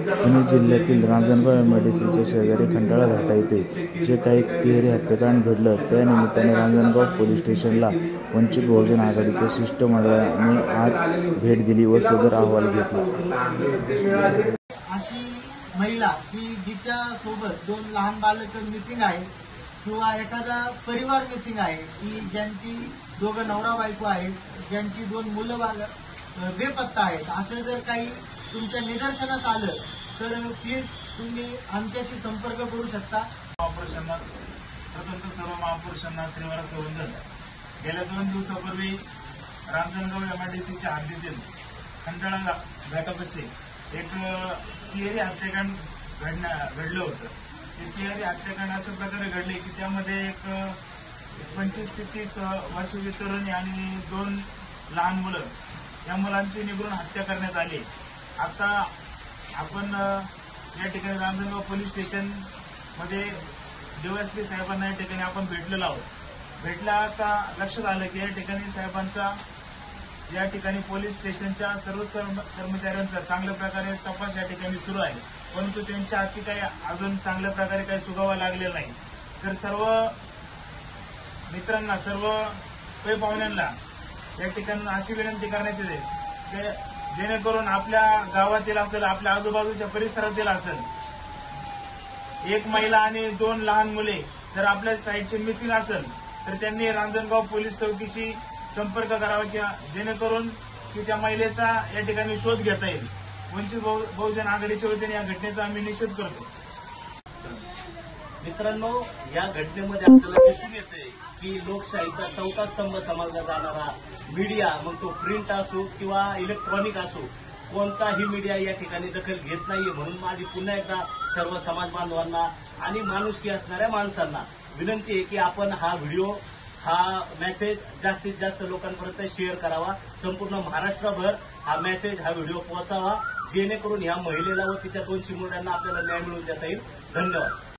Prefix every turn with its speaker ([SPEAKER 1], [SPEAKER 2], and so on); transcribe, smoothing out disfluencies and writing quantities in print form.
[SPEAKER 1] पुणे जिल्ह्यातील रांजणगाव एमआयडीसीच्या शेजारी खंडाळा घाटा येथे जे काही तिहेरी हत्याकांड घडलं त्या निमित्ताने रांजणगाव पोलीस स्टेशनला वंचित बहुजन आघाडीच्या शिष्टमंडळाने आज भेट दिली व सदर अहवाल घेतला।
[SPEAKER 2] अशी महिला की जिच्या सोबत दोन लहान बालक मिसिंग आहे किंवा एखादा परिवार मिसिंग आहे की ज्यांची दोघं नवरा बायको आहेत, ज्यांची दोन मुलं बेपत्ता आहेत, असं जर काही तुमच्या निदर्शनास आलं तर प्लीज तुम्ही आमच्याशी संपर्क करू शकता।
[SPEAKER 3] महापुरुषांना स्वतंत्र सर्व महापुरुषांना त्रिवार संवंदन गेल्या 2 दिवसापूर्वी रांजणगाव एमआयडीसीच्या हद्दीतील खंडाळा घाटापाशी एक तिहेरी हत्याकांड घडलं होतं। ते तिहेरी हत्याकांड अशा प्रकारे घडले की त्यामध्ये एक 25 ते 30 वर्षाची तरुणी आणि 2 लहान मुलं, या मुलांची निगरून हत्या करण्यात आली। आता आपण या ठिकाणी रांजणगाव पोलीस स्टेशन मध्ये डीवायएसपी साहेबांना या ठिकाणी आपण भेटलेलो आहोत। भेटला असता लक्षात आलं की या ठिकाणी साहेबांचा या ठिकाणी पोलीस स्टेशनच्या सर्व कर्मचाऱ्यांचा चांगल्या प्रकारे तपास या ठिकाणी सुरू आहे, परंतु त्यांच्या हाती काही अजून चांगल्या प्रकारे काही सुगावा लागलेला नाही। तर सर्व मित्रांना, सर्व पै पाहुण्यांना या ठिकाणी अशी विनंती करण्यात येते जेणेकरून आपल्या गावातील असेल, आपल्या आजूबाजूच्या परिसरातील असेल, एक महिला आणि 2 लहान मुले जर आपल्या साईडचे मिसिंग असेल तर त्यांनी रांजणगाव पोलीस चौकीशी संपर्क करावा किंवा जेणेकरून की त्या महिलेचा या ठिकाणी शोध घेता येईल। वंचित बहुजन आघाडीच्या वतीने या घटनेचा आम्ही निषेध करतो।
[SPEAKER 4] मित्रांनो, या घटनेमध्ये आपल्याला दिसून येते की लोकशाहीचा चौथा स्तंभ समजला जाणारा मीडिया, मग तो प्रिंट असो किंवा इलेक्ट्रॉनिक असो, कोणताही मीडिया या ठिकाणी दखल घेत नाहीये। म्हणून माझी पुन्हा एकदा सर्व समाज बांधवांना आणि माणुसकी असणाऱ्या माणसांना विनंती आहे की आपण हा व्हिडिओ, हा मेसेज जास्तीत जास्त लोकांपर्यंत शेअर करावा। संपूर्ण महाराष्ट्रभर हा मेसेज, हा व्हिडिओ पोहोचावा, जेणेकरून ह्या महिलेला व तिच्या 2 चिमुरड्यांना आपल्याला न्याय मिळवून देता येईल। धन्यवाद।